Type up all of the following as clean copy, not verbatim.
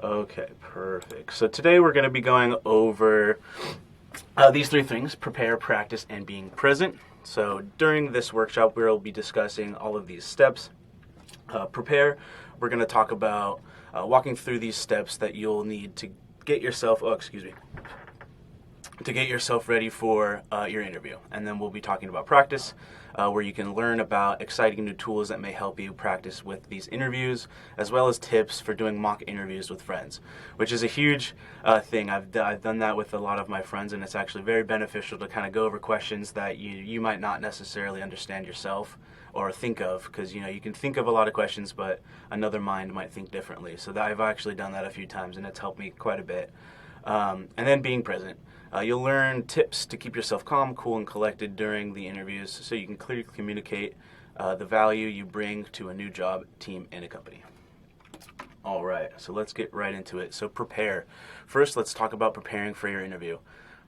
Okay, perfect. So today we're going to be going over these three things: prepare, practice, and being present. So during this workshop, we'll be discussing all of these steps. Prepare, we're going to talk about walking through these steps that you'll need to get yourself, to get yourself ready for your interview. And then we'll be talking about practice, where you can learn about exciting new tools that may help you practice with these interviews, as well as tips for doing mock interviews with friends, which is a huge thing. I've done that with a lot of my friends, and it's actually very beneficial to kind of go over questions that you might not necessarily understand yourself or think of, because you can think of a lot of questions, but another mind might think differently. So I've actually done that a few times, and it's helped me quite a bit. And then being present. You'll learn tips to keep yourself calm, cool, and collected during the interviews so you can clearly communicate the value you bring to a new job, team, and a company. All right, so let's get right into it. So prepare. First, let's talk about preparing for your interview.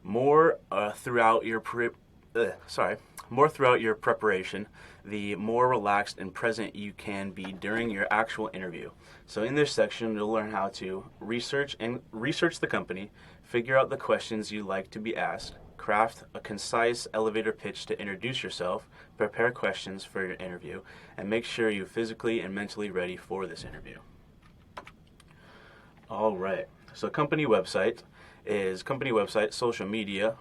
More throughout your preparation, the more relaxed and present you can be during your actual interview. So in this section, you'll learn how to research the company, figure out the questions you like to be asked, craft a concise elevator pitch to introduce yourself, prepare questions for your interview, and make sure you're physically and mentally ready for this interview. All right, so company website, social media,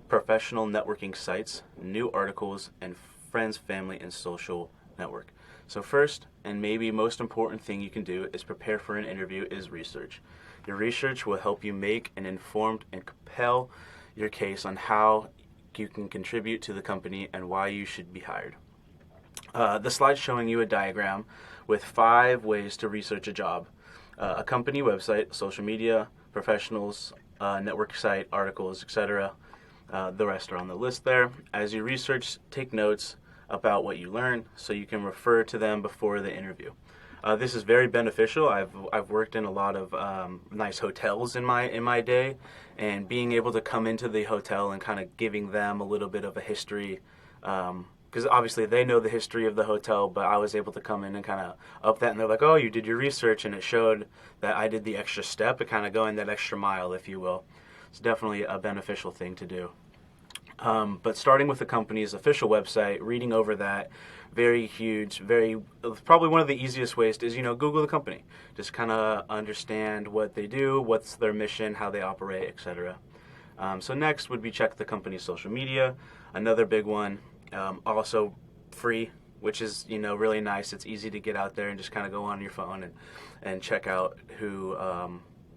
professional networking sites, new articles, and friends, family, and social network. So first, and maybe most important thing you can do is prepare for an interview is research. Your research will help you make an informed and compel your case on how you can contribute to the company and why you should be hired. The slide's showing you a diagram with 5 ways to research a job. A company website, social media, professionals, network site, articles, etc. The rest are on the list there. As you research, take notes about what you learn so you can refer to them before the interview. This is very beneficial. I've worked in a lot of nice hotels in my day, and being able to come into the hotel and kind of giving them a little bit of a history, because obviously they know the history of the hotel, but I was able to come in and kind of up that, and they're like, oh, you did your research, and it showed that I did the extra step, kind of going that extra mile, if you will. It's definitely a beneficial thing to do. But starting with the company's official website, reading over that, very huge, probably one of the easiest ways is, Google the company. Just kind of understand what they do, what's their mission, how they operate, etc. So next would be check the company's social media. Another big one, also free, which is, really nice. It's easy to get out there and just kind of go on your phone and check out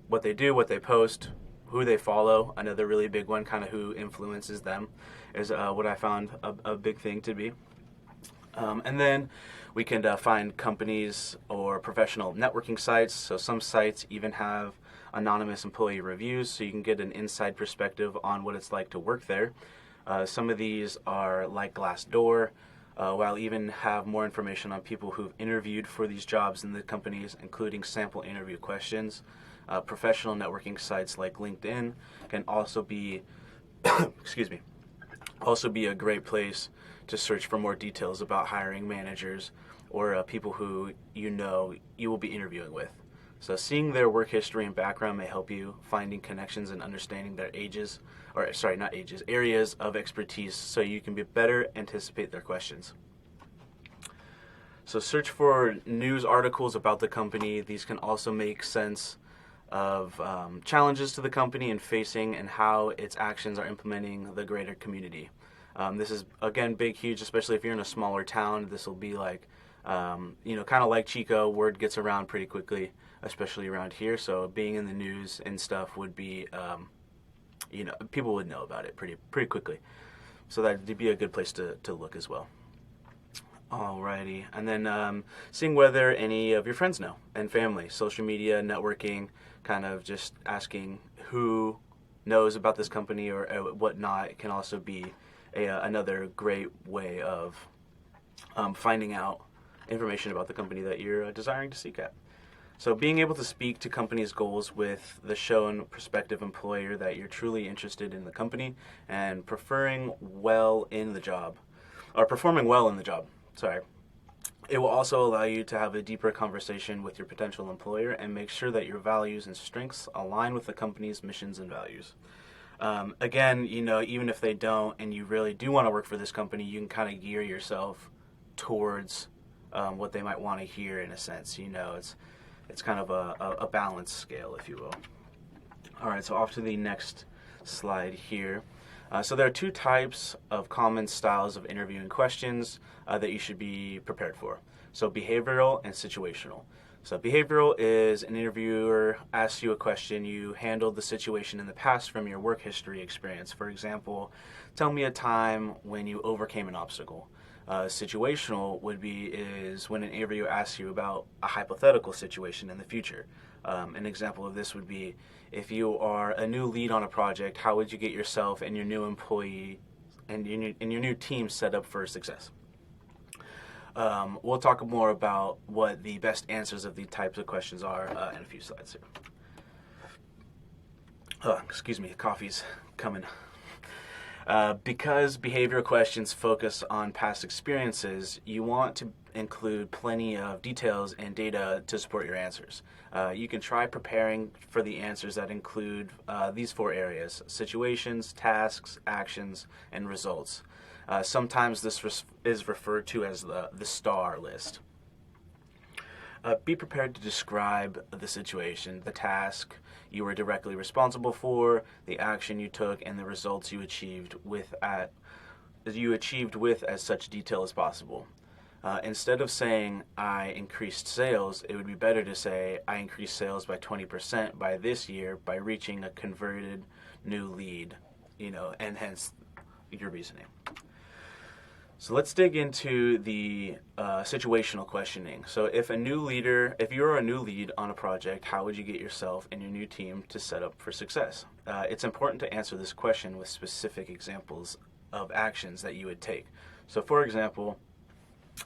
what they do, what they post, who they follow. Another really big one, kind of who influences them, is what I found a big thing to be. And then we can find companies or professional networking sites. So some sites even have anonymous employee reviews, so you can get an inside perspective on what it's like to work there. Some of these are like Glassdoor, while even have more information on people who've interviewed for these jobs in the companies, including sample interview questions. Professional networking sites like LinkedIn can also be, also be a great place to search for more details about hiring managers or people who you will be interviewing with. So seeing their work history and background may help you finding connections and understanding their areas of expertise, so you can better anticipate their questions. So search for news articles about the company. These can also make sense of challenges to the company and facing, and how its actions are implementing the greater community. This is, again, big, huge, especially if you're in a smaller town. This will be like, kind of like Chico, word gets around pretty quickly, especially around here. So being in the news and stuff would be, people would know about it pretty quickly. So that'd be a good place to look as well. Alrighty, and then seeing whether any of your friends know and family, social media, networking, kind of just asking who knows about this company or whatnot can also be another great way of finding out information about the company that you're desiring to seek at. So being able to speak to company's goals with the shown prospective employer that you're truly interested in the company and performing well in the job. Sorry. It will also allow you to have a deeper conversation with your potential employer and make sure that your values and strengths align with the company's missions and values. Again, even if they don't and you really do want to work for this company, you can kind of gear yourself towards what they might want to hear in a sense. It's kind of a balance scale, if you will. All right, so off to the next slide here. So there are two types of common styles of interviewing questions that you should be prepared for. So behavioral and situational. So behavioral is an interviewer asks you a question, you handled the situation in the past from your work history experience. For example, tell me a time when you overcame an obstacle. Situational is when an interviewer asks you about a hypothetical situation in the future. An example of this would be if you are a new lead on a project, how would you get yourself and your new employee and your new team set up for success? We'll talk more about what the best answers of these types of questions are in a few slides here. Excuse me, coffee's coming. Because behavioral questions focus on past experiences, you want to include plenty of details and data to support your answers. You can try preparing for the answers that include these four areas: situations, tasks, actions, and results. Sometimes this is referred to as the STAR list. Be prepared to describe the situation, the task you were directly responsible for, the action you took, and the results you achieved with as such detail as possible. Instead of saying I increased sales, it would be better to say I increased sales by 20% by this year by reaching a converted new lead, and hence your reasoning. So let's dig into the situational questioning. So if you're a new lead on a project, how would you get yourself and your new team to set up for success? It's important to answer this question with specific examples of actions that you would take. So for example,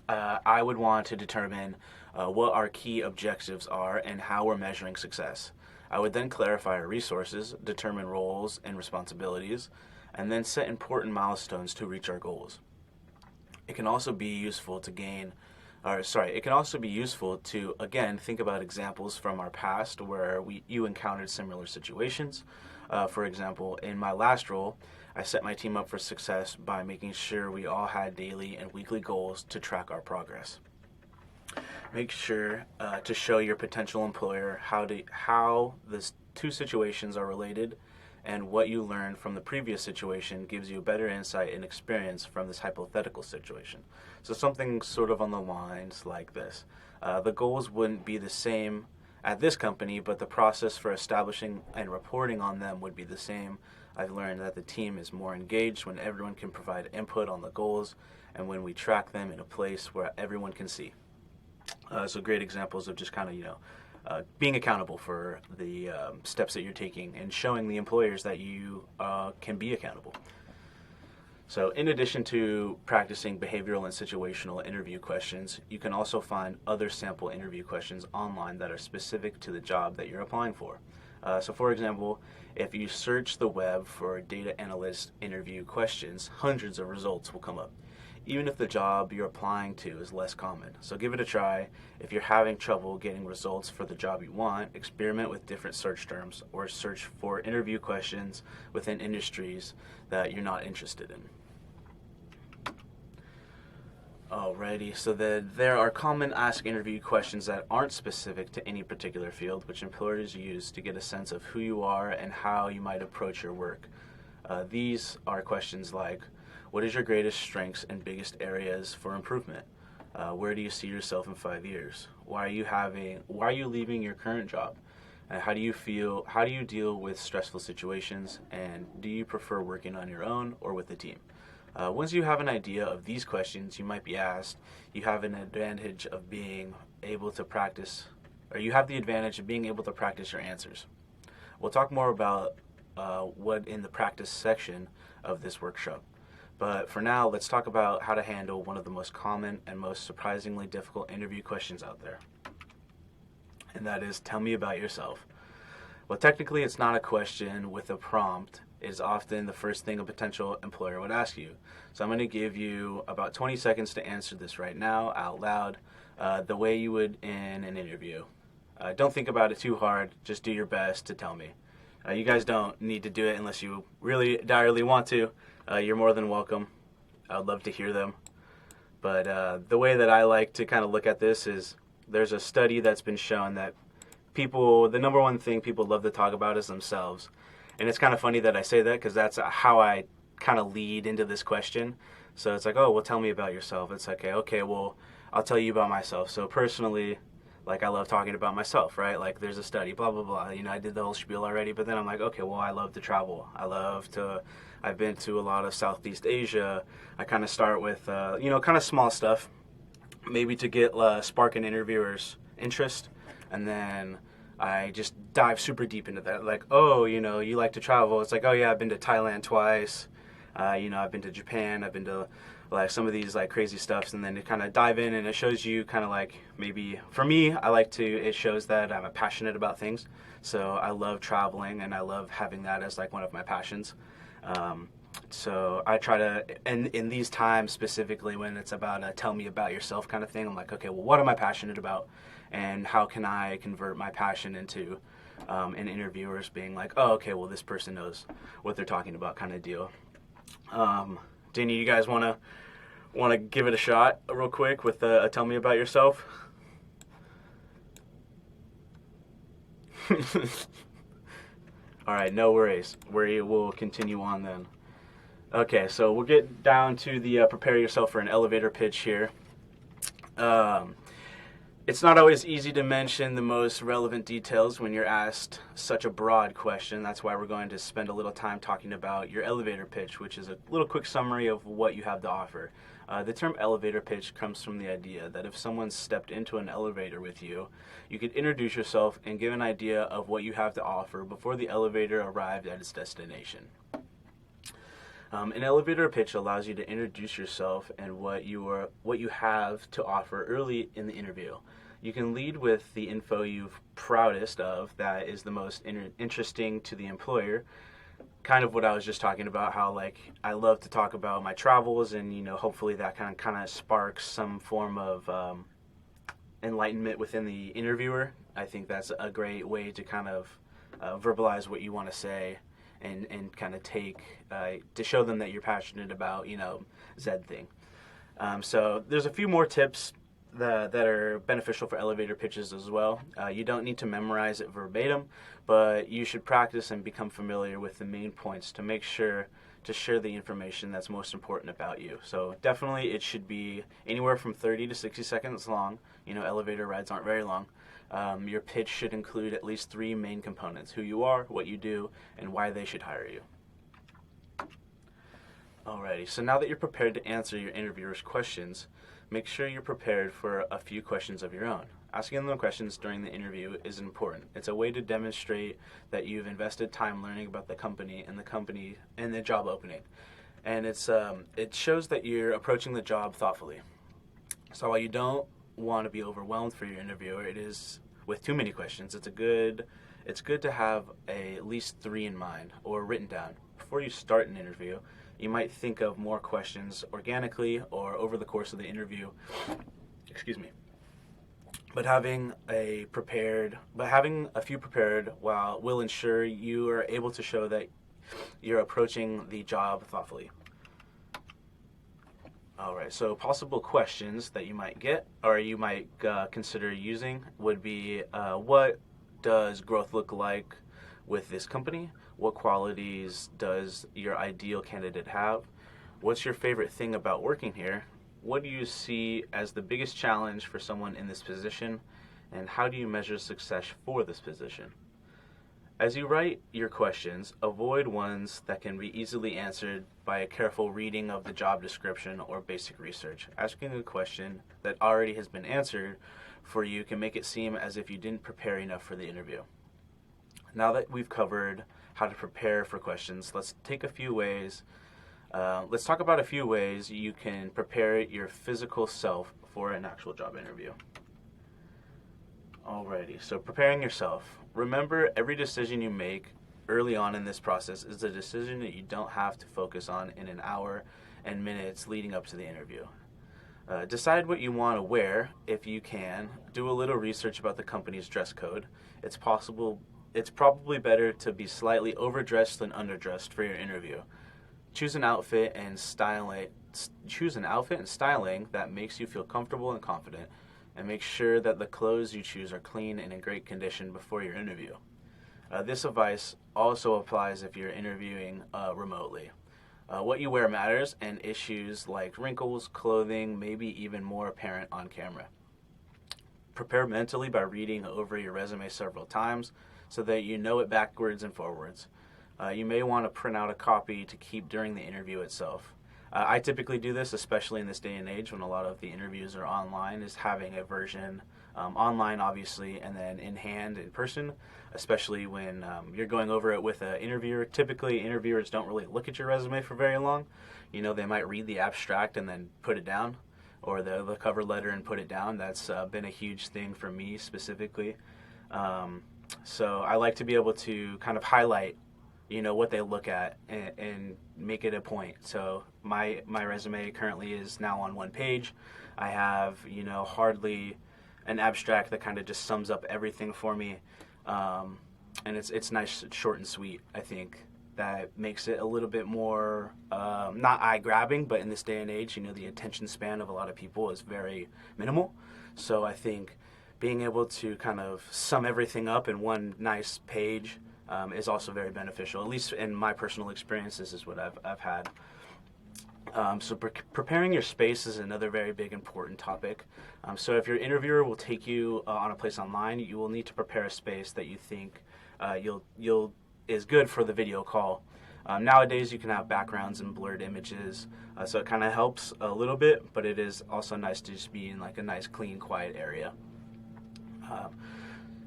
I would want to determine what our key objectives are and how we're measuring success. I would then clarify our resources, determine roles and responsibilities, and then set important milestones to reach our goals. It can also be useful to again think about examples from our past where you encountered similar situations. For example, in my last role, I set my team up for success by making sure we all had daily and weekly goals to track our progress. Make sure to show your potential employer how the two situations are related, and what you learned from the previous situation gives you better insight and experience from this hypothetical situation. So something sort of on the lines like this. The goals wouldn't be the same at this company, but the process for establishing and reporting on them would be the same. I've learned that the team is more engaged when everyone can provide input on the goals and when we track them in a place where everyone can see. So great examples of just kind of, being accountable for the steps that you're taking and showing the employers that you can be accountable. So in addition to practicing behavioral and situational interview questions, you can also find other sample interview questions online that are specific to the job that you're applying for. So for example, if you search the web for data analyst interview questions, hundreds of results will come up, even if the job you're applying to is less common. So give it a try. If you're having trouble getting results for the job you want, experiment with different search terms or search for interview questions within industries that you're not interested in. Alrighty, so there are common ask interview questions that aren't specific to any particular field, which employers use to get a sense of who you are and how you might approach your work. These are questions like, what is your greatest strengths and biggest areas for improvement? Where do you see yourself in 5 years? Why are you leaving your current job? How do you deal with stressful situations? And do you prefer working on your own or with a team? Once you have an idea of these questions, you might be asked, you have the advantage of being able to practice your answers. We'll talk more about what in the practice section of this workshop. But for now, let's talk about how to handle one of the most common and most surprisingly difficult interview questions out there. And that is, tell me about yourself. Well, technically, it's not a question with a prompt. is often the first thing a potential employer would ask you. So I'm going to give you about 20 seconds to answer this right now out loud, the way you would in an interview. Don't think about it too hard. Just do your best to tell me. You guys don't need to do it unless you really direly want to. You're more than welcome. I would love to hear them. But the way that I like to kind of look at this is there's a study that's been shown that the number one thing people love to talk about is themselves. And it's kind of funny that I say that because that's how I kind of lead into this question. So it's like, oh, well, tell me about yourself. It's like, okay, well, I'll tell you about myself. So personally, like, I love talking about myself, right? Like, there's a study, blah, blah, blah. I did the whole spiel already, but then I'm like, okay, well, I love to travel. I've been to a lot of Southeast Asia. I kind of start with, kind of small stuff, maybe to get spark an interviewer's interest. And then I just dive super deep into that. Like, oh, you like to travel. It's like, oh, yeah, I've been to Thailand twice. I've been to Japan. I've been to like some of these like crazy stuffs, and then to kind of dive in, and it shows you kind of like, maybe for me, it shows that I'm passionate about things. So I love traveling, and I love having that as like one of my passions. So I try to, and in these times specifically when it's about a tell me about yourself kind of thing, I'm like, okay, well, what am I passionate about, and how can I convert my passion into an interviewer's being like, oh, okay, well, this person knows what they're talking about kind of deal. Danny, you guys want to give it a shot real quick with a tell me about yourself? All right, no worries. We'll continue on then. Okay, so we'll get down to the prepare yourself for an elevator pitch here. It's not always easy to mention the most relevant details when you're asked such a broad question. That's why we're going to spend a little time talking about your elevator pitch, which is a little quick summary of what you have to offer. The term elevator pitch comes from the idea that if someone stepped into an elevator with you, you could introduce yourself and give an idea of what you have to offer before the elevator arrived at its destination. An elevator pitch allows you to introduce yourself and what you have to offer early in the interview. You can lead with the info you're proudest of that is the most interesting to the employer. Kind of what I was just talking about, how like I love to talk about my travels, and hopefully that kind of sparks some form of enlightenment within the interviewer. I think that's a great way to kind of verbalize what you want to say. And kind of take to show them that you're passionate about Zed thing. So there's a few more tips that are beneficial for elevator pitches as well. You don't need to memorize it verbatim, but you should practice and become familiar with the main points to make sure to share the information that's most important about you. So definitely it should be anywhere from 30 to 60 seconds long. Elevator rides aren't very long. Your pitch should include at least 3 main components: who you are, what you do, and why they should hire you. Alrighty, so now that you're prepared to answer your interviewer's questions, make sure you're prepared for a few questions of your own. Asking them questions during the interview is important. It's a way to demonstrate that you've invested time learning about the company and the job opening. And it shows that you're approaching the job thoughtfully. So while you don't want to be overwhelmed for your interviewer, it is with too many questions. It's good to have at least 3 in mind or written down. Before you start an interview, you might think of more questions organically or over the course of the interview. Excuse me. But having a few prepared will ensure you are able to show that you're approaching the job thoughtfully. Alright, so possible questions that you might get or you might consider using would be, what does growth look like with this company? What qualities does your ideal candidate have? What's your favorite thing about working here? What do you see as the biggest challenge for someone in this position? And how do you measure success for this position? As you write your questions, avoid ones that can be easily answered by a careful reading of the job description or basic research. Asking a question that already has been answered for you can make it seem as if you didn't prepare enough for the interview. Now that we've covered how to prepare for questions, let's talk about a few ways you can prepare your physical self for an actual job interview. Alrighty, so preparing yourself. Remember, every decision you make early on in this process is a decision that you don't have to focus on in an hour and minutes leading up to the interview. Decide what you want to wear if you can. Do a little research about the company's dress code. It's probably better to be slightly overdressed than underdressed for your interview. Choose an outfit and styling that makes you feel comfortable and confident, and make sure that the clothes you choose are clean and in great condition before your interview. This advice also applies if you're interviewing remotely. What you wear matters, and issues like wrinkles, clothing may be even more apparent on camera. Prepare mentally by reading over your resume several times so that you know it backwards and forwards. You may want to print out a copy to keep during the interview itself. I typically do this, especially in this day and age when a lot of the interviews are online, is having a version online, obviously, and then in hand, in person, especially when you're going over it with an interviewer. Typically, interviewers don't really look at your resume for very long. You know, they might read the abstract and then put it down, or the cover letter and put it down. That's been a huge thing for me specifically. So I like to be able to kind of highlight, you know, what they look at and make it a point. So my resume currently is now on one page. I have, you know, hardly an abstract that kind of just sums up everything for me. And it's nice, short and sweet. I think that makes it a little bit more, not eye-grabbing, but in this day and age, you know, the attention span of a lot of people is very minimal. So I think being able to kind of sum everything up in one nice page is also very beneficial. At least in my personal experience, this is what I've had. So preparing your space is another very big important topic. So if your interviewer will take you on a place online, you will need to prepare a space that you think is good for the video call. Nowadays you can have backgrounds and blurred images, so it kind of helps a little bit, but it is also nice to just be in like a nice, clean, quiet area.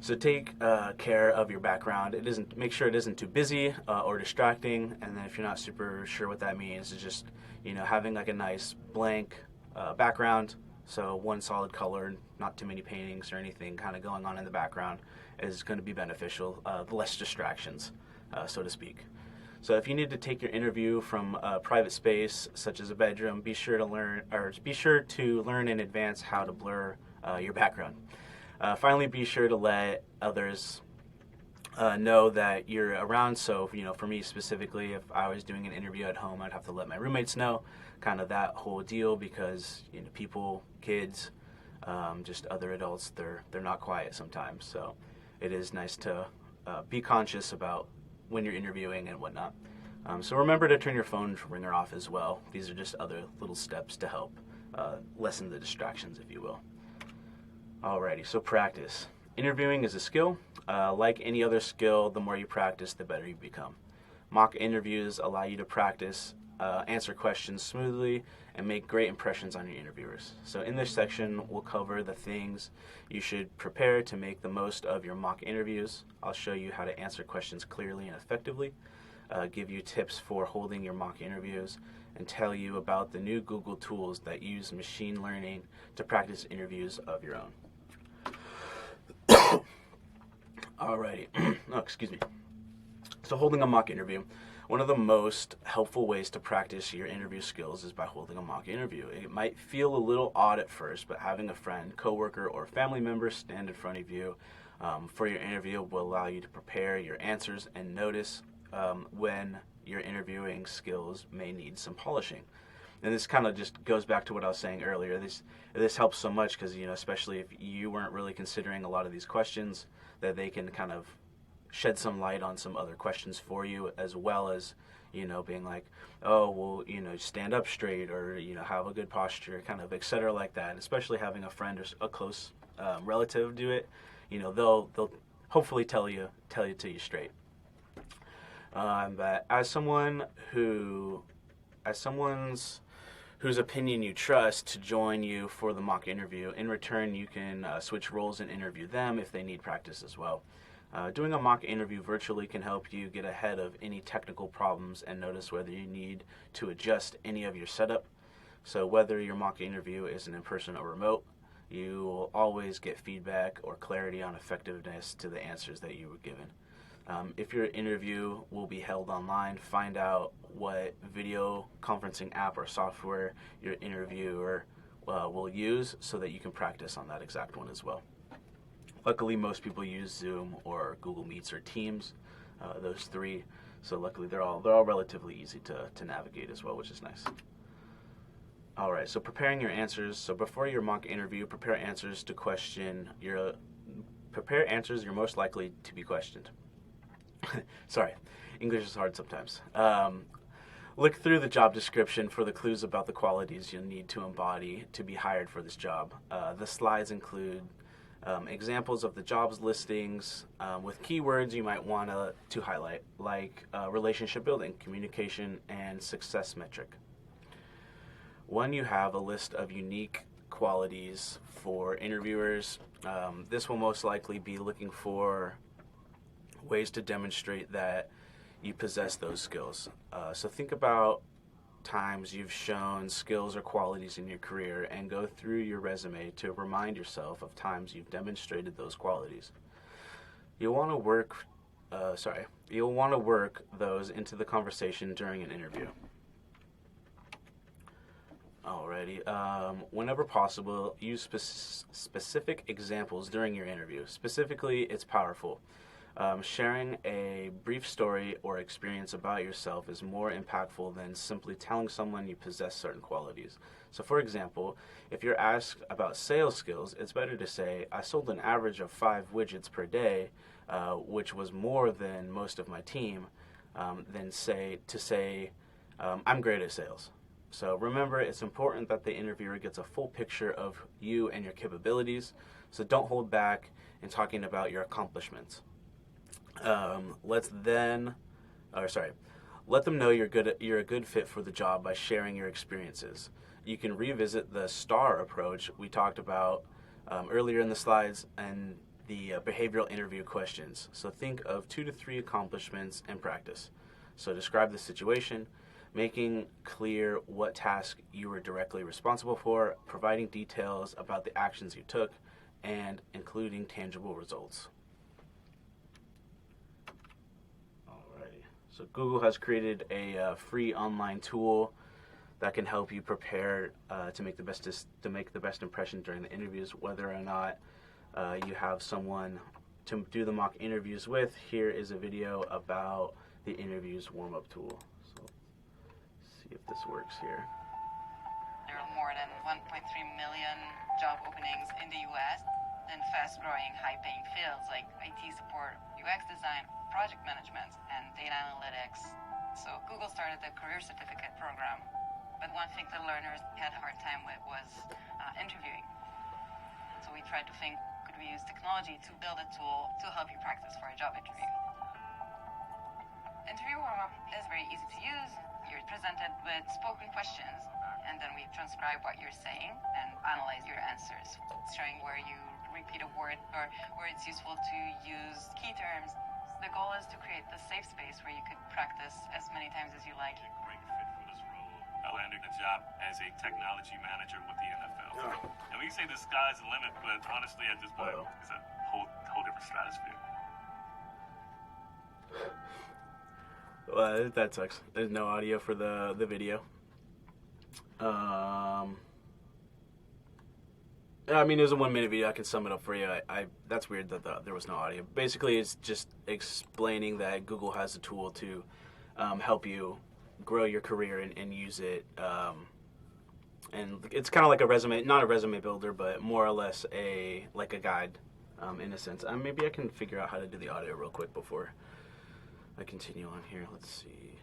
So take care of your background. Make sure it isn't too busy or distracting. And then if you're not super sure what that means, it's just, you know, having like a nice blank background. So one solid color, not too many paintings or anything kind of going on in the background is going to be beneficial. Less distractions, so to speak. So if you need to take your interview from a private space such as a bedroom, be sure to learn in advance how to blur your background. Finally, be sure to let others know that you're around. So, you know, for me specifically, if I was doing an interview at home, I'd have to let my roommates know, kind of that whole deal, because, you know, people, kids, just other adults, they're not quiet sometimes. So it is nice to be conscious about when you're interviewing and whatnot. So remember to turn your phone ringer off as well. These are just other little steps to help lessen the distractions, if you will. Alrighty, so practice. Interviewing is a skill. Like any other skill, the more you practice, the better you become. Mock interviews allow you to practice, answer questions smoothly, and make great impressions on your interviewers. So in this section, we'll cover the things you should prepare to make the most of your mock interviews. I'll show you how to answer questions clearly and effectively, give you tips for holding your mock interviews, and tell you about the new Google tools that use machine learning to practice interviews of your own. Alrighty, oh, excuse me. So holding a mock interview. One of the most helpful ways to practice your interview skills is by holding a mock interview. It might feel a little odd at first, but having a friend, coworker, or family member stand in front of you for your interview will allow you to prepare your answers and notice when your interviewing skills may need some polishing. And this kind of just goes back to what I was saying earlier. This helps so much because, you know, especially if you weren't really considering a lot of these questions, that they can kind of shed some light on some other questions for you, as well as, you know, being like, oh, well, you know, stand up straight, or, you know, have a good posture, kind of, etc. like that. And especially having a friend or a close relative do it, you know, they'll hopefully tell you to you straight. But as someone's whose opinion you trust to join you for the mock interview, in return you can switch roles and interview them if they need practice as well. Doing a mock interview virtually can help you get ahead of any technical problems and notice whether you need to adjust any of your setup. So whether your mock interview is an in-person or remote, you will always get feedback or clarity on effectiveness to the answers that you were given. If your interview will be held online, find out what video conferencing app or software your interviewer will use so that you can practice on that exact one as well. Luckily, most people use Zoom or Google Meets or Teams, those three. So luckily, they're all relatively easy to navigate as well, which is nice. All right, so preparing your answers. So before your mock interview, prepare answers you're most likely to be questioned. Sorry, English is hard sometimes. Look through the job description for the clues about the qualities you'll need to embody to be hired for this job. The slides include examples of the jobs listings with keywords you might want to highlight, like relationship building, communication, and success metric. When you have a list of unique qualities for interviewers, this will most likely be looking for ways to demonstrate that you possess those skills. So think about times you've shown skills or qualities in your career and go through your resume to remind yourself of times you've demonstrated those qualities. You'll want to work those into the conversation during an interview. Alrighty. Whenever possible, use specific examples during your interview. Specifically, it's powerful. Sharing a brief story or experience about yourself is more impactful than simply telling someone you possess certain qualities. So, for example, if you're asked about sales skills, it's better to say, I sold an average of 5 widgets per day, which was more than most of my team, than to say, I'm great at sales. So remember, it's important that the interviewer gets a full picture of you and your capabilities, so don't hold back in talking about your accomplishments. Let them know you're a good fit for the job by sharing your experiences. You can revisit the STAR approach we talked about earlier in the slides and the behavioral interview questions. So think of 2 to 3 accomplishments and practice. So describe the situation, making clear what task you were directly responsible for, providing details about the actions you took, and including tangible results. Alrighty. So Google has created a free online tool that can help you prepare to make the best impression during the interviews, whether or not you have someone to do the mock interviews with. Here is a video about the interviews warm-up tool. So see if this works here. There are more than 1.3 million job openings in the US in fast-growing, high-paying fields like IT support, UX design, project management, and data analytics. So Google started the Career Certificate program. But one thing the learners had a hard time with was interviewing. So we tried to think, could we use technology to build a tool to help you practice for a job interview? Interview warm-up is very easy to use. You're presented with spoken questions, and then we transcribe what you're saying and analyze your answers, showing where you repeat a word or where it's useful to use key terms. The goal is to create the safe space where you could practice as many times as you like. A great fit for this role. I landed a job as a technology manager with the NFL. And we can say the sky's the limit, but honestly, at this point, it's a whole different stratosphere. Well, that sucks. There's no audio for the video. I mean, it was a 1-minute video. I can sum it up for you. That's weird that there was no audio. Basically, it's just explaining that Google has a tool to help you grow your career and use it. And it's kind of like a resume, not a resume builder, but more or less like a guide in a sense. Maybe I can figure out how to do the audio real quick before I continue on here. Let's see.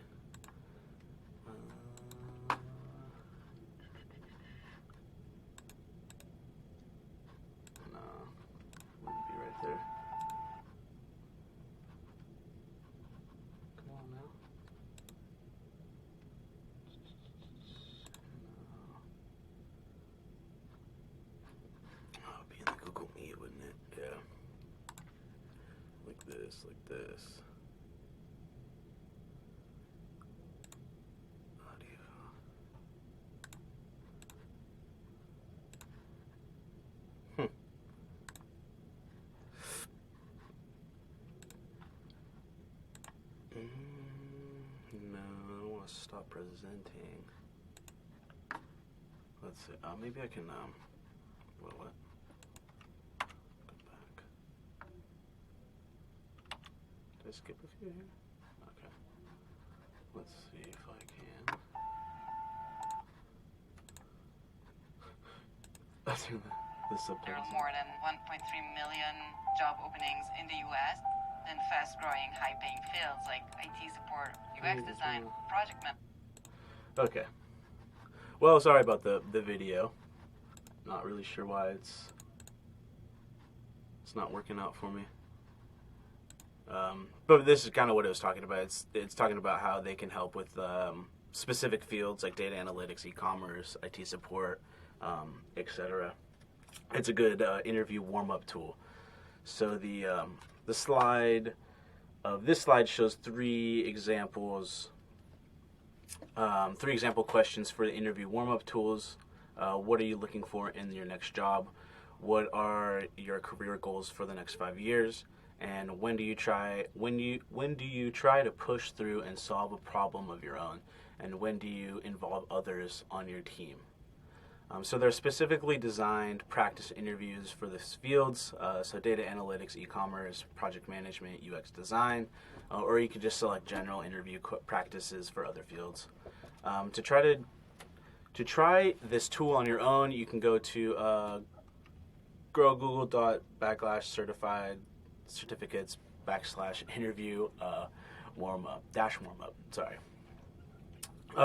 No, wouldn't be right there. Come on now. No. Oh, it'd be in the Google Meet, wouldn't it? Yeah. Like this, like this. No, I don't want to stop presenting. Let's see. Maybe I can. What? Go back. Did I skip a few here? Okay. Let's see if I can. The subtitles. There are more than 1.3 million job openings in the US in fast-growing, high-paying fields like IT support, UX design, project management. Okay. Well, sorry about the video. Not really sure why it's not working out for me. But this is kind of what it was talking about. It's talking about how they can help with specific fields like data analytics, e-commerce, IT support, etc. It's a good interview warm-up tool. So the slide of this slide shows three example questions for the interview warm-up tools. What are you looking for in your next job? What are your career goals for the next 5 years? And when do you try to push through and solve a problem of your own? And when do you involve others on your team? So they're specifically designed practice interviews for these fields, so data analytics, e-commerce, project management, UX design, or you could just select general interview practices for other fields. To try this tool on your own, you can go to growgoogle.com/certified certificates /interview warm-up. Sorry.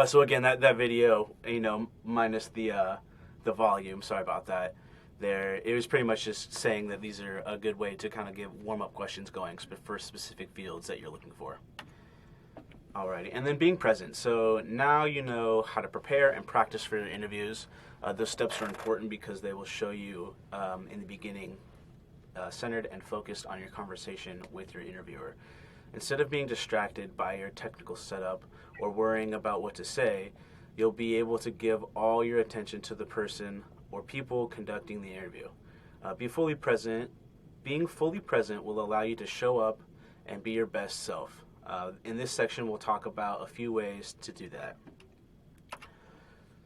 So again, that video, minus the volume. Sorry about that. It was pretty much just saying that these are a good way to kind of get warm-up questions going for specific fields that you're looking for. Alrighty, and then being present. So now you know how to prepare and practice for your interviews. Those steps are important because they will show you in the beginning centered and focused on your conversation with your interviewer. Instead of being distracted by your technical setup or worrying about what to say, you'll be able to give all your attention to the person or people conducting the interview. Being fully present will allow you to show up and be your best self. In this section, we'll talk about a few ways to do that.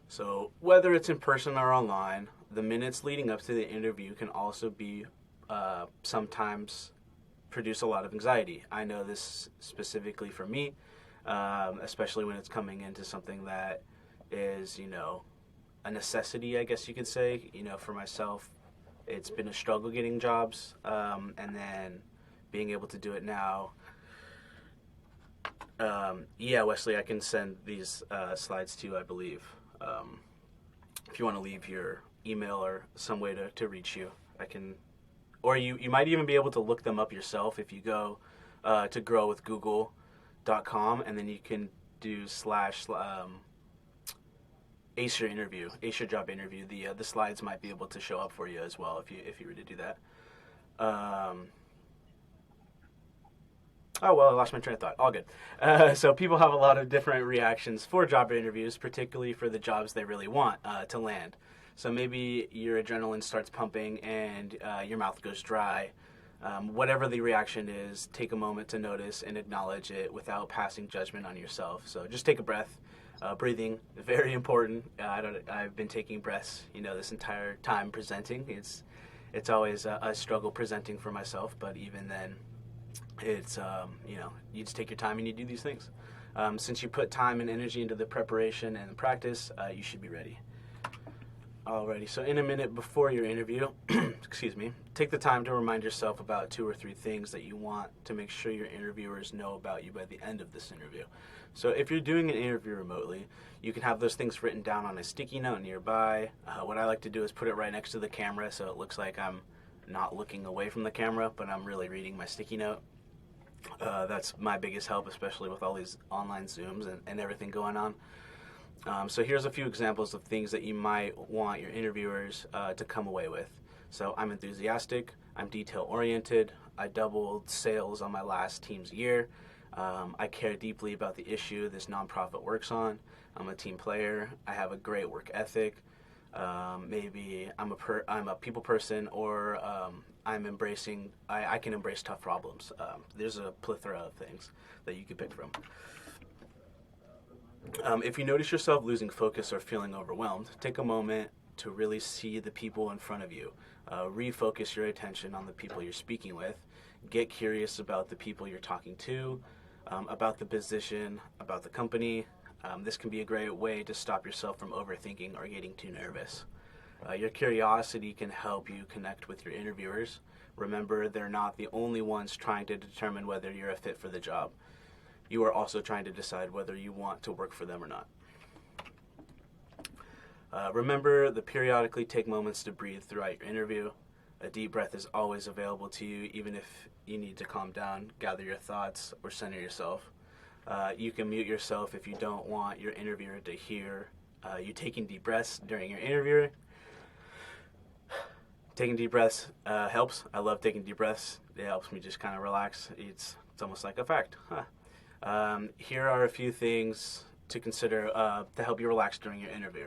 So whether it's in person or online, the minutes leading up to the interview can also be sometimes produce a lot of anxiety. I know this specifically for me, especially when it's coming into something that is, a necessity, I guess you could say. For myself, it's been a struggle getting jobs, and then being able to do it now. Wesley, I can send these slides to you, I believe. If you want to leave your email or some way to reach you, I can. Or you might even be able to look them up yourself if you go to growwithgoogle.com, and then you can do /Acer interview, Acer job interview. The slides might be able to show up for you as well if you were to do that. I lost my train of thought. All good. So people have a lot of different reactions for job interviews, particularly for the jobs they really want to land. So maybe your adrenaline starts pumping and your mouth goes dry. Whatever the reaction is, take a moment to notice and acknowledge it without passing judgment on yourself. So just take a breath. Breathing, very important. I've been taking breaths, this entire time presenting. It's always a struggle presenting for myself, but even then, it's you just take your time and you do these things. Since you put time and energy into the preparation and the practice, you should be ready. Alrighty, so in a minute before your interview, take the time to remind yourself about 2 or 3 things that you want to make sure your interviewers know about you by the end of this interview. So if you're doing an interview remotely, you can have those things written down on a sticky note nearby. What I like to do is put it right next to the camera so it looks like I'm not looking away from the camera, but I'm really reading my sticky note. That's my biggest help, especially with all these online Zooms and everything going on. So here's a few examples of things that you might want your interviewers to come away with. So I'm enthusiastic, I'm detail-oriented, I doubled sales on my last team's year, I care deeply about the issue this nonprofit works on, I'm a team player, I have a great work ethic, maybe I'm a people person, or I can embrace tough problems. There's a plethora of things that you could pick from. If you notice yourself losing focus or feeling overwhelmed, take a moment to really see the people in front of you. Refocus your attention on the people you're speaking with. Get curious about the people you're talking to, about the position, about the company. This can be a great way to stop yourself from overthinking or getting too nervous. Your curiosity can help you connect with your interviewers. Remember, they're not the only ones trying to determine whether you're a fit for the job. You are also trying to decide whether you want to work for them or not. Remember to periodically take moments to breathe throughout your interview. A deep breath is always available to you, even if you need to calm down, gather your thoughts, or center yourself. You can mute yourself if you don't want your interviewer to hear you taking deep breaths during your interview. Taking deep breaths helps. I love taking deep breaths. It helps me just kind of relax. It's almost like a fact. Here are a few things to consider to help you relax during your interview.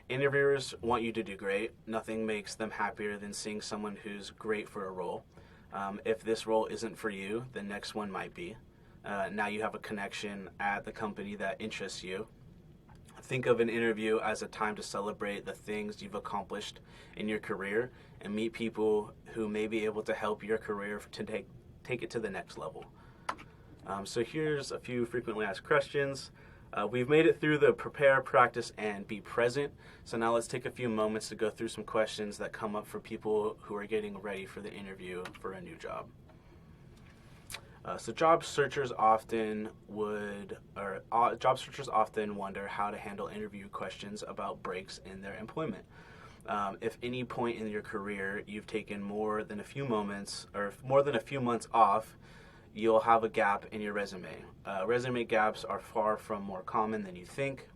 Interviewers want you to do great. Nothing makes them happier than seeing someone who's great for a role. If this role isn't for you, the next one might be. Now you have a connection at the company that interests you. Think of an interview as a time to celebrate the things you've accomplished in your career and meet people who may be able to help your career to take it to the next level. So here's a few frequently asked questions. We've made it through the prepare, practice, and be present. So now let's take a few moments to go through some questions that come up for people who are getting ready for the interview for a new job. So job searchers often wonder how to handle interview questions about breaks in their employment. If any point in your career you've taken more than a few months off, you'll have a gap in your resume. Resume gaps are far from more common than you think.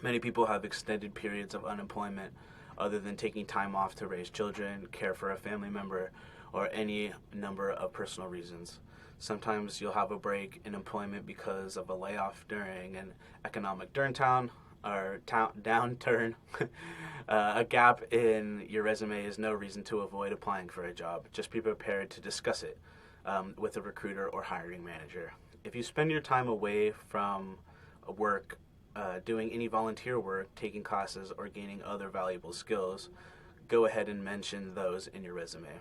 Many people have extended periods of unemployment other than taking time off to raise children, care for a family member, or any number of personal reasons. Sometimes you'll have a break in employment because of a layoff during an economic downturn. A gap in your resume is no reason to avoid applying for a job. Just be prepared to discuss it with a recruiter or hiring manager. If you spend your time away from work doing any volunteer work, taking classes, or gaining other valuable skills, go ahead and mention those in your resume.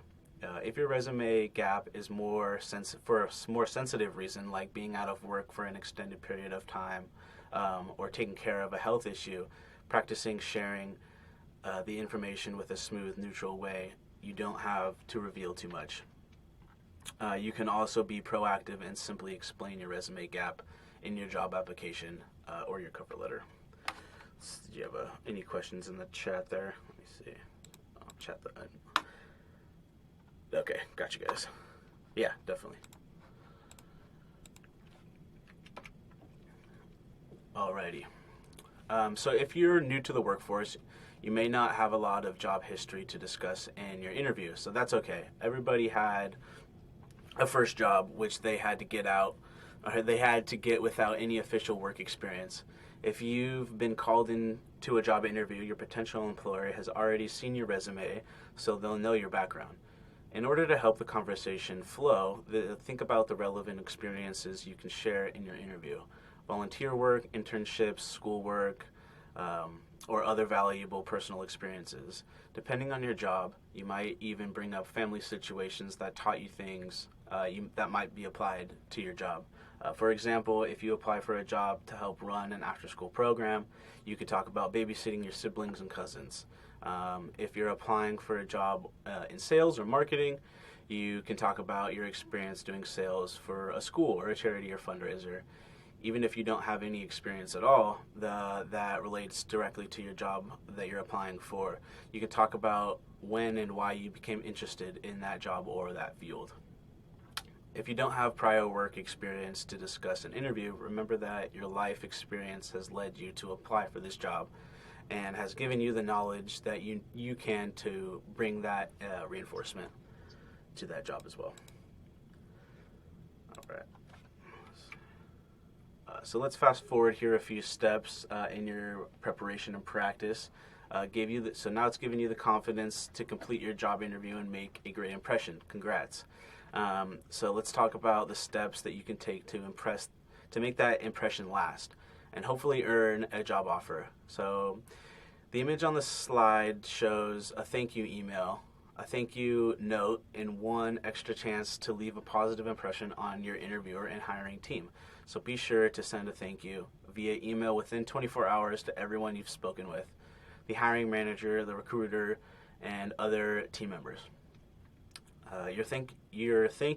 If your resume gap is for a more sensitive reason, like being out of work for an extended period of time or taking care of a health issue, practicing sharing the information with a smooth, neutral way, you don't have to reveal too much. You can also be proactive and simply explain your resume gap in your job application or your cover letter. Do you have any questions in the chat there? Let me see. I'll chat that. Okay, got you guys. Yeah, definitely. Alrighty. So if you're new to the workforce, you may not have a lot of job history to discuss in your interview, so that's okay. Everybody had a first job which they had to get out, or they had to get without any official work experience. If you've been called into a job interview, your potential employer has already seen your resume, so they'll know your background. In order to help the conversation flow, think about the relevant experiences you can share in your interview. Volunteer work, internships, schoolwork, or other valuable personal experiences. Depending on your job, you might even bring up family situations that taught you things that might be applied to your job. For example, if you apply for a job to help run an after-school program, you could talk about babysitting your siblings and cousins. If you're applying for a job in sales or marketing, you can talk about your experience doing sales for a school or a charity or fundraiser. Even if you don't have any experience at all that relates directly to your job that you're applying for, you can talk about when and why you became interested in that job or that field. If you don't have prior work experience to discuss an interview, remember that your life experience has led you to apply for this job and has given you the knowledge that you can to bring that reinforcement to that job as well. All right. So let's fast forward here a few steps in your preparation and practice. So now it's giving you the confidence to complete your job interview and make a great impression. Congrats. So let's talk about the steps that you can take to make that impression last and hopefully earn a job offer. So the image on the slide shows a thank you email, a thank you note, and one extra chance to leave a positive impression on your interviewer and hiring team. So be sure to send a thank you via email within 24 hours to everyone you've spoken with, the hiring manager, the recruiter, and other team members. Your thank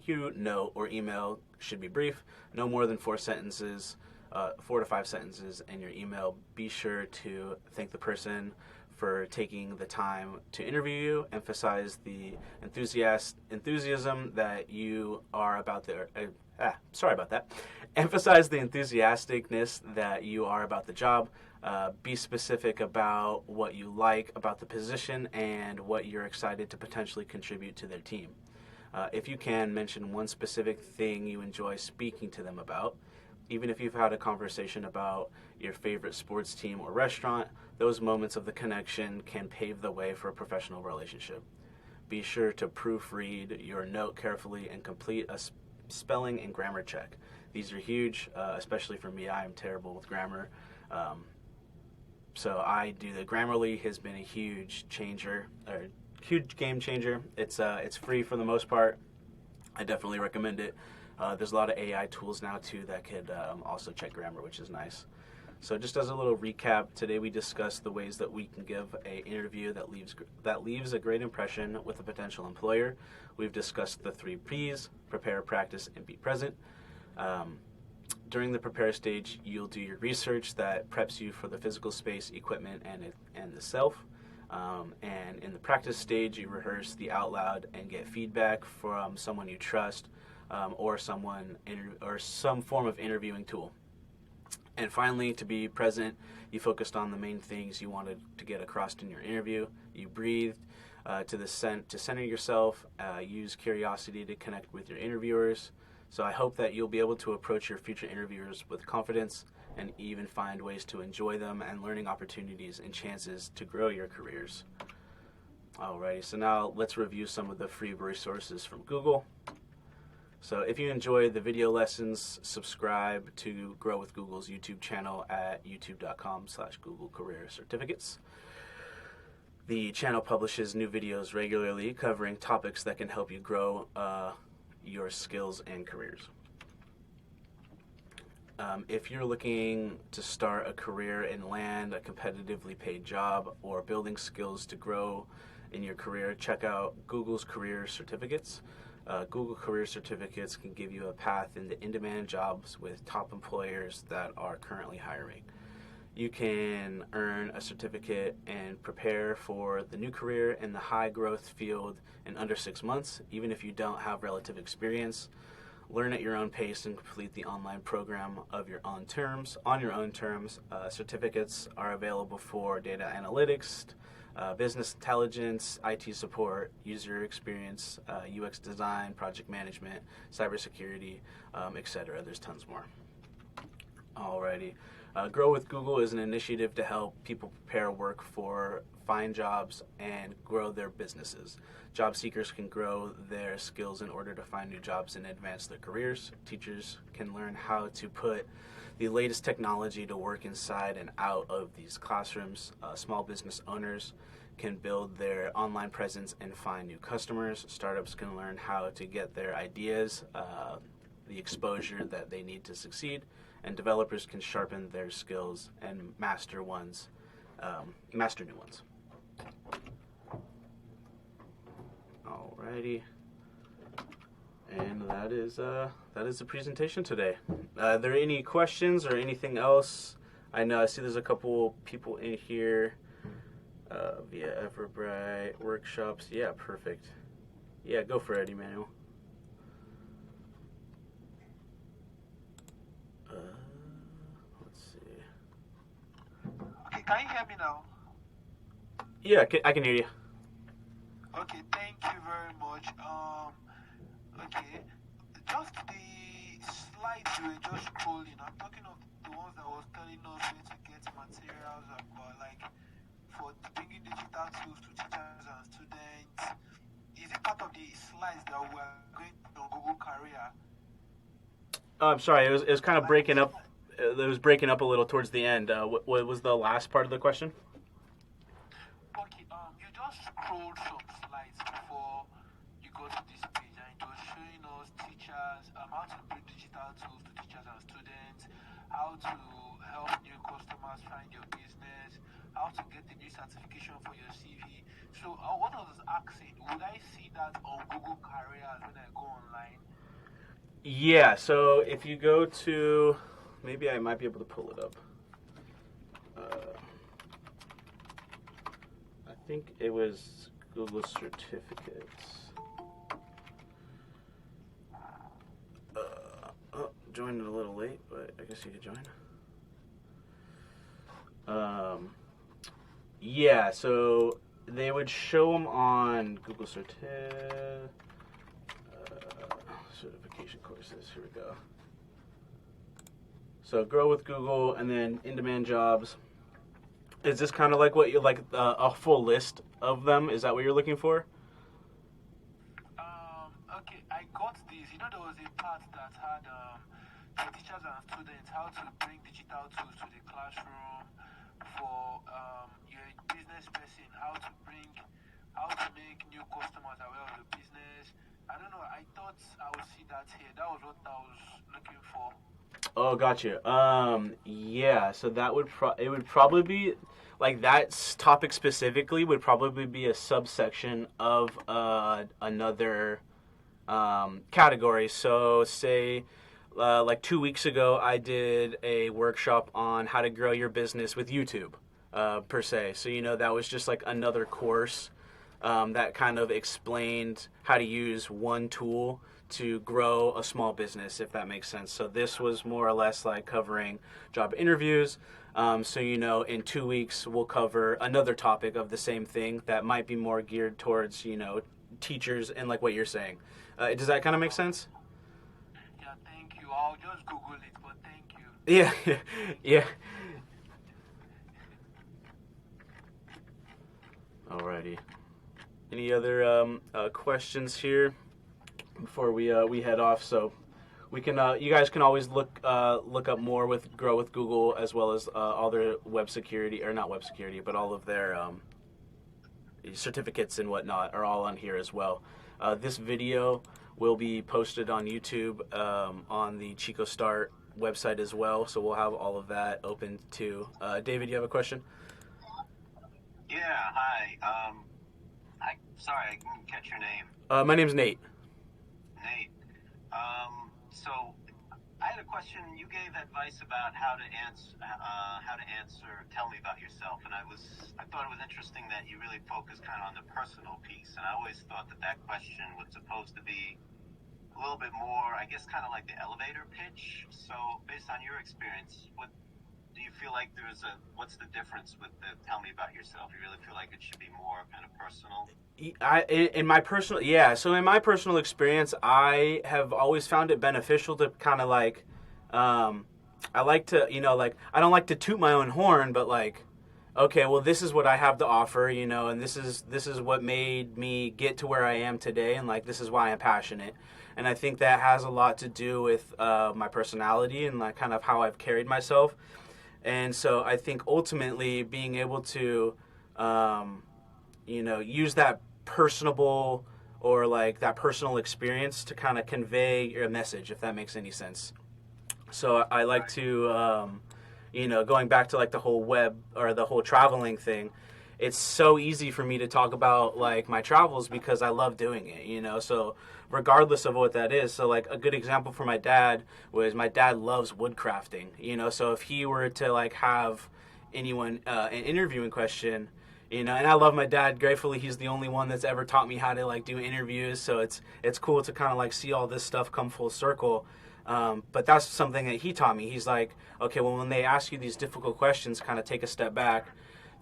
you note or email should be brief, no more than 4 to 5 sentences in your email. Be sure to thank the person for taking the time to interview you. Emphasize the enthusiasm that you are about the. Emphasize the enthusiasticness that you are about the job. Be specific about what you like about the position and what you're excited to potentially contribute to their team. If you can, mention one specific thing you enjoy speaking to them about. Even if you've had a conversation about your favorite sports team or restaurant, those moments of the connection can pave the way for a professional relationship. Be sure to proofread your note carefully and complete a spelling and grammar check. These are huge, especially for me. I am terrible with grammar. So I do the Grammarly has been a huge game changer. It's free for the most part. I definitely recommend it. There's a lot of AI tools now too that could also check grammar, which is nice. So just as a little recap, today we discussed the ways that we can give an interview that leaves a great impression with a potential employer. We've discussed the 3 P's: prepare, practice, and be present. During the prepare stage, you'll do your research that preps you for the physical space, equipment, and the self. And in the practice stage, you rehearse the out loud and get feedback from someone you trust, or some form of interviewing tool. And finally, to be present, you focused on the main things you wanted to get across in your interview. You breathed to center yourself. Use curiosity to connect with your interviewers. So I hope that you'll be able to approach your future interviewers with confidence and even find ways to enjoy them and learning opportunities and chances to grow your careers. Alrighty, so now let's review some of the free resources from Google. So if you enjoy the video lessons, subscribe to Grow with Google's YouTube channel at youtube.com/Google Career Certificates. The channel publishes new videos regularly covering topics that can help you grow your skills and careers. If you're looking to start a career and land a competitively paid job or building skills to grow in your career, check out Google's Career Certificates. Google Career Certificates can give you a path into in-demand jobs with top employers that are currently hiring. You can earn a certificate and prepare for the new career in the high-growth field in under 6 months, even if you don't have relative experience. Learn at your own pace and complete the online program on your own terms. Certificates are available for data analytics, business intelligence, IT support, user experience, UX design, project management, cybersecurity, etc. There's tons more. Alrighty. Grow with Google is an initiative to help people prepare work for find jobs and grow their businesses. Job seekers can grow their skills in order to find new jobs and advance their careers. Teachers can learn how to put the latest technology to work inside and out of these classrooms. Small business owners can build their online presence and find new customers. Startups can learn how to get their ideas the exposure that they need to succeed. And developers can sharpen their skills and master new ones. Alrighty, and that is the presentation today. Are there any questions or anything else? I see there's a couple people in here via Everbright workshops. Yeah, perfect. Yeah, go for it, Emmanuel. Can you hear me now? Yeah, I can hear you. Okay, thank you very much. Okay, just the slides you were just scrolling. I'm talking of the ones that was telling us where to get materials, like for bringing digital tools to teachers and students? Is it part of the slides that we are going on Google Career? I'm sorry, it was kind of breaking up. It was breaking up a little towards the end. What was the last part of the question? Okay, you just scrolled some slides before you go to this page, and it was showing us teachers, how to bring digital tools to teachers and students, how to help new customers find your business, how to get the new certification for your CV. So what I was asking, would I see that on Google Careers when I go online? Yeah, so if you go to, maybe I might be able to pull it up. I think it was Google Certificates. Joined a little late, but I guess you could join. Yeah, so they would show them on Google Certification courses. Here we go. So grow with Google, and then in-demand jobs. Is this kind of like what you like a full list of them? Is that what you're looking for? Okay, I got this. You know, there was a part that had for teachers and students how to bring digital tools to the classroom. For you're a business person, how to make new customers aware of the business. I don't know. I thought I would see that here. That was what I was looking for. Oh, gotcha. Yeah. So that would it would probably be like that topic specifically would probably be a subsection of another category. So say. Like 2 weeks ago, I did a workshop on how to grow your business with YouTube, per se. So, that was just like another course that kind of explained how to use one tool to grow a small business, if that makes sense. So this was more or less like covering job interviews. So, in 2 weeks, we'll cover another topic of the same thing that might be more geared towards, teachers and like what you're saying. Does that kind of make sense? I'll just Google it, but thank you. Yeah. Alrighty. Any other questions here before we head off? So we can you guys can always look up more with Grow with Google, as well as all their web security, or not web security, but all of their certificates and whatnot are all on here as well. This video will be posted on YouTube on the Chico Start website as well, so we'll have all of that open too. David, you have a question? Yeah, hi. Sorry, I didn't catch your name. My name's Nate. Nate. So I had a question. You gave advice about how to answer. Tell me about yourself, and I thought it was interesting that you really focus kind of on the personal piece. And I always thought that question was supposed to be a little bit more, I guess, kind of like the elevator pitch. So, based on your experience, what do you feel like what's the difference with the tell me about yourself? You really feel like it should be more kind of personal? In my personal experience, I have always found it beneficial to kind of like, I like to, I don't like to toot my own horn, but like, okay, well, this is what I have to offer, and this is what made me get to where I am today, and like, this is why I'm passionate. And I think that has a lot to do with my personality and like kind of how I've carried myself. And so I think ultimately being able to, use that personable or like that personal experience to kind of convey your message, if that makes any sense. So I like to, going back to like the whole web or the whole traveling thing, it's so easy for me to talk about like my travels because I love doing it, so regardless of what that is. So like a good example for my dad was my dad loves woodcrafting, so if he were to like have anyone an interviewing question, and I love my dad, gratefully he's the only one that's ever taught me how to like do interviews, so it's cool to kind of like see all this stuff come full circle. But that's something that he taught me. He's like, okay, well, when they ask you these difficult questions, kind of take a step back,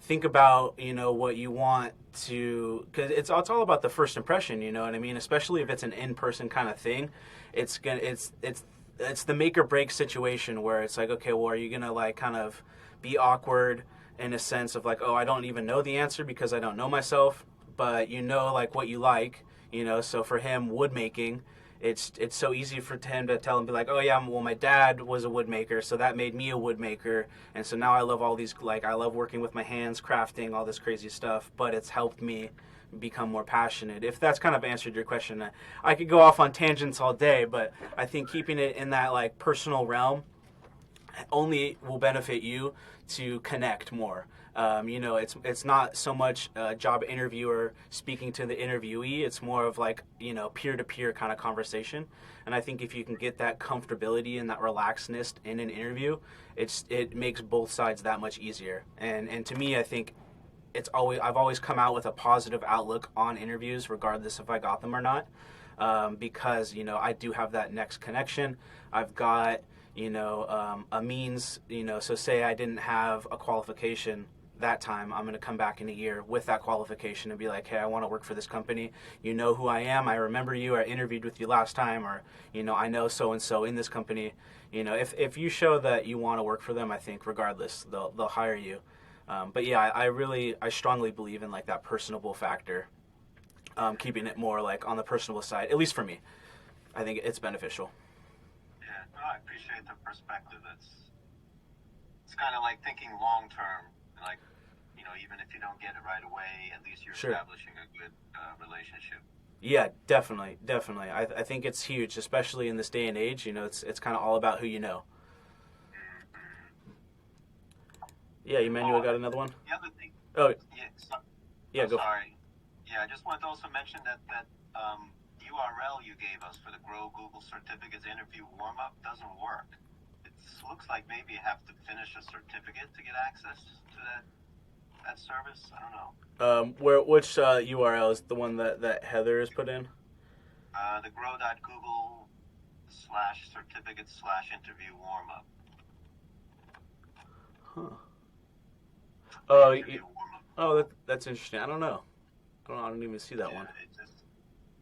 think about, what you want to, because it's all about the first impression, you know what I mean? Especially if it's an in-person kind of thing, it's the make or break situation where it's like, okay, well, are you gonna like kind of be awkward, in a sense of like, oh, I don't even know the answer because I don't know myself, but you know like what you like, you know. So for him, wood making, it's so easy for him to tell him, be like, oh yeah, well my dad was a wood maker, so that made me a wood maker, and so now I love all these, like I love working with my hands, crafting, all this crazy stuff, but it's helped me become more passionate. If that's kind of answered your question, I could go off on tangents all day, but I think keeping it in that like personal realm only will benefit you to connect more. You know, it's not so much a job interviewer speaking to the interviewee. It's more of like, you know, peer-to-peer kind of conversation. And I think if you can get that comfortability and that relaxedness in an interview, it makes both sides that much easier. And to me, I think I've always come out with a positive outlook on interviews, regardless if I got them or not, because, you know, I do have that next connection. I've got, you know, a means, you know, so say I didn't have a qualification that time, I'm going to come back in a year with that qualification and be like, hey, I want to work for this company. You know who I am. I remember you. I interviewed with you last time, or, you know, I know so-and-so in this company. You know, if you show that you want to work for them, I think regardless, they'll hire you. But yeah, I strongly believe in like that personable factor, keeping it more like on the personable side, at least for me. I think it's beneficial. Yeah, no, I appreciate the perspective. It's kind of like thinking long term, like, you know, even if you don't get it right away, at least you're Sure. establishing a good relationship. Yeah, definitely. I think it's huge, especially in this day and age. You know, it's kind of all about who you know. Yeah, Emmanuel got another one. The other thing. Oh, Yeah. yeah, go. Sorry. Yeah, I just wanted to also mention that URL you gave us for the Grow Google Certificates interview warm up doesn't work. It looks like maybe you have to finish a certificate to get access to that service. I don't know. Which URL is the one that Heather has put in? The grow.google/certificate/interview warm up. Huh. Oh, Interview warm up. that's interesting. I don't know. I don't even see that Yeah, one. it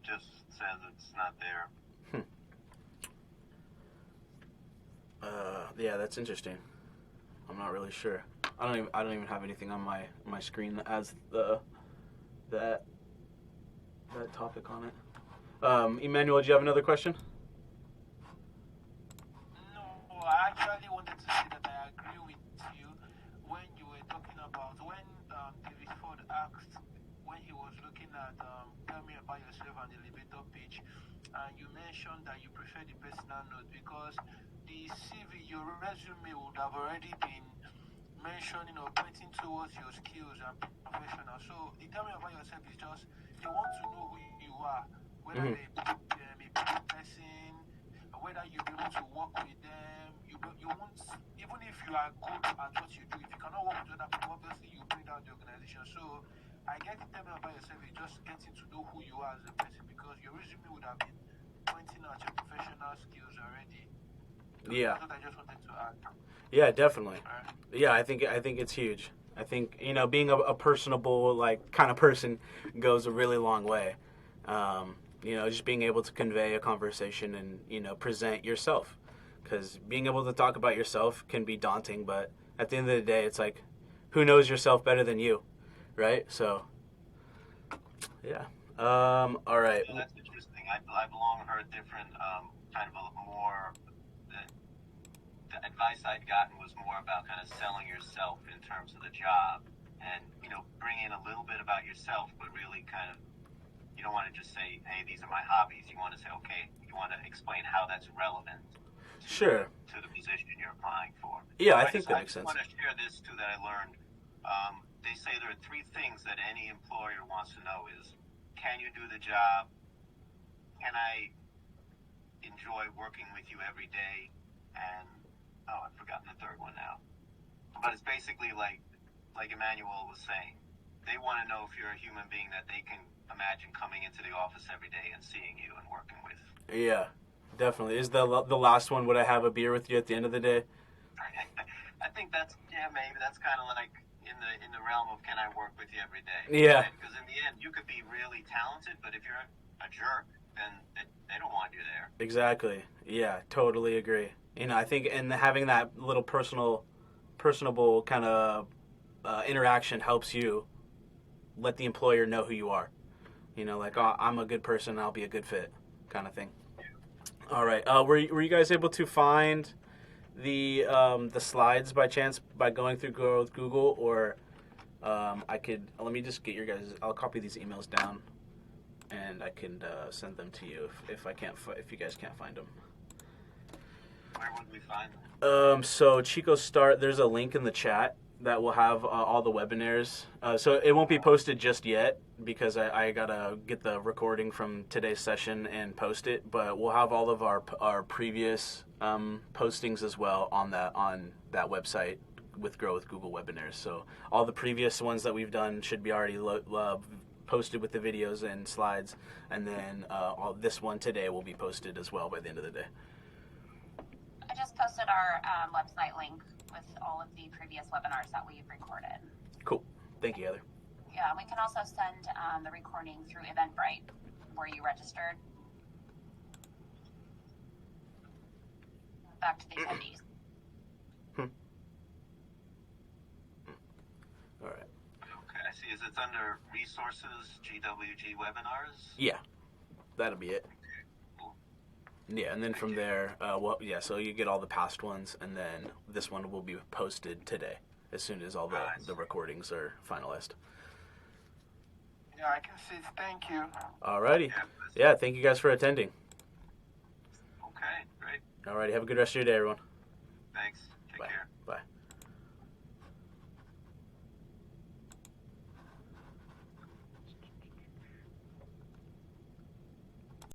just says it's not there. Yeah, that's interesting. I'm not really sure. I don't even have anything on my screen that has that topic on it. Emmanuel, do you have another question? No, I actually wanted to say that I agree with you when you were talking about when David Ford asked when he was looking at tell me about yourself on the elevator page, and you mentioned that you prefer the personal note because the CV, your resume would have already been mentioning or pointing towards your skills and professional. So the tell me about yourself is just they want to know who you are, whether they a good person, whether you'll be able to work with them. You won't, even if you are good at what you do, if you cannot work with other people, obviously you bring down the organization. So I get to tell me about yourself is just getting to know who you are as a person because your resume would have been pointing out your professional skills already. So Yeah. that's what I just wanted to add. Yeah, definitely. Alright. Yeah, I think it's huge. I think, you know, being a personable like kind of person goes a really long way. You know, just being able to convey a conversation and, you know, present yourself, because being able to talk about yourself can be daunting, but at the end of the day, it's like, who knows yourself better than you, right? So, yeah. All right. Yeah, that's interesting. I've long heard different kind of a more. The advice I'd gotten was more about kind of selling yourself in terms of the job, and you know, bringing a little bit about yourself, but really kind of. You don't want to just say, hey, these are my hobbies. You want to say, okay, you want to explain how that's relevant to the position you're applying for. Yeah, So I think that makes sense. I want to share this, too, that I learned. They say there are three things that any employer wants to know is, can you do the job? Can I enjoy working with you every day? And, I've forgotten the third one now. But it's basically like Emmanuel was saying. They want to know if you're a human being that they can imagine coming into the office every day and seeing you and working with. Yeah, definitely. Is the last one, would I have a beer with you at the end of the day? I think maybe that's kind of like in the realm of can I work with you every day? Yeah. Because in the end, you could be really talented, but if you're a jerk, then they don't want you there. Exactly. Yeah, totally agree. You know, I think, and having that little personable kind of interaction helps you let the employer know who you are. You know, like, oh, I'm a good person, I'll be a good fit, kind of thing. All right. Were you guys able to find the slides by chance by going through Google, or let me just get your guys. I'll copy these emails down, and I can send them to you if you guys can't find them. Where would we find them? So Chico Start. There's a link in the chat that will have all the webinars. So it won't be posted just yet because I gotta get the recording from today's session and post it. But we'll have all of our previous postings as well on that website with Grow with Google webinars. So all the previous ones that we've done should be already posted with the videos and slides, and then this one today will be posted as well by the end of the day. I just posted our website link with all of the previous webinars that we've recorded. Cool. Thank you, Heather. Yeah, we can also send the recording through Eventbrite, where you registered, back to the attendees. All right. Okay, I see. Is it under resources, GWG webinars? Yeah, that'll be it. Cool. Yeah, and then from there, so you get all the past ones, and then this one will be posted today as soon as all the recordings are finalized. Yeah, I can see it. Thank you. Alrighty. Yeah, thank you guys for attending. Okay, great. Alrighty, have a good rest of your day, everyone.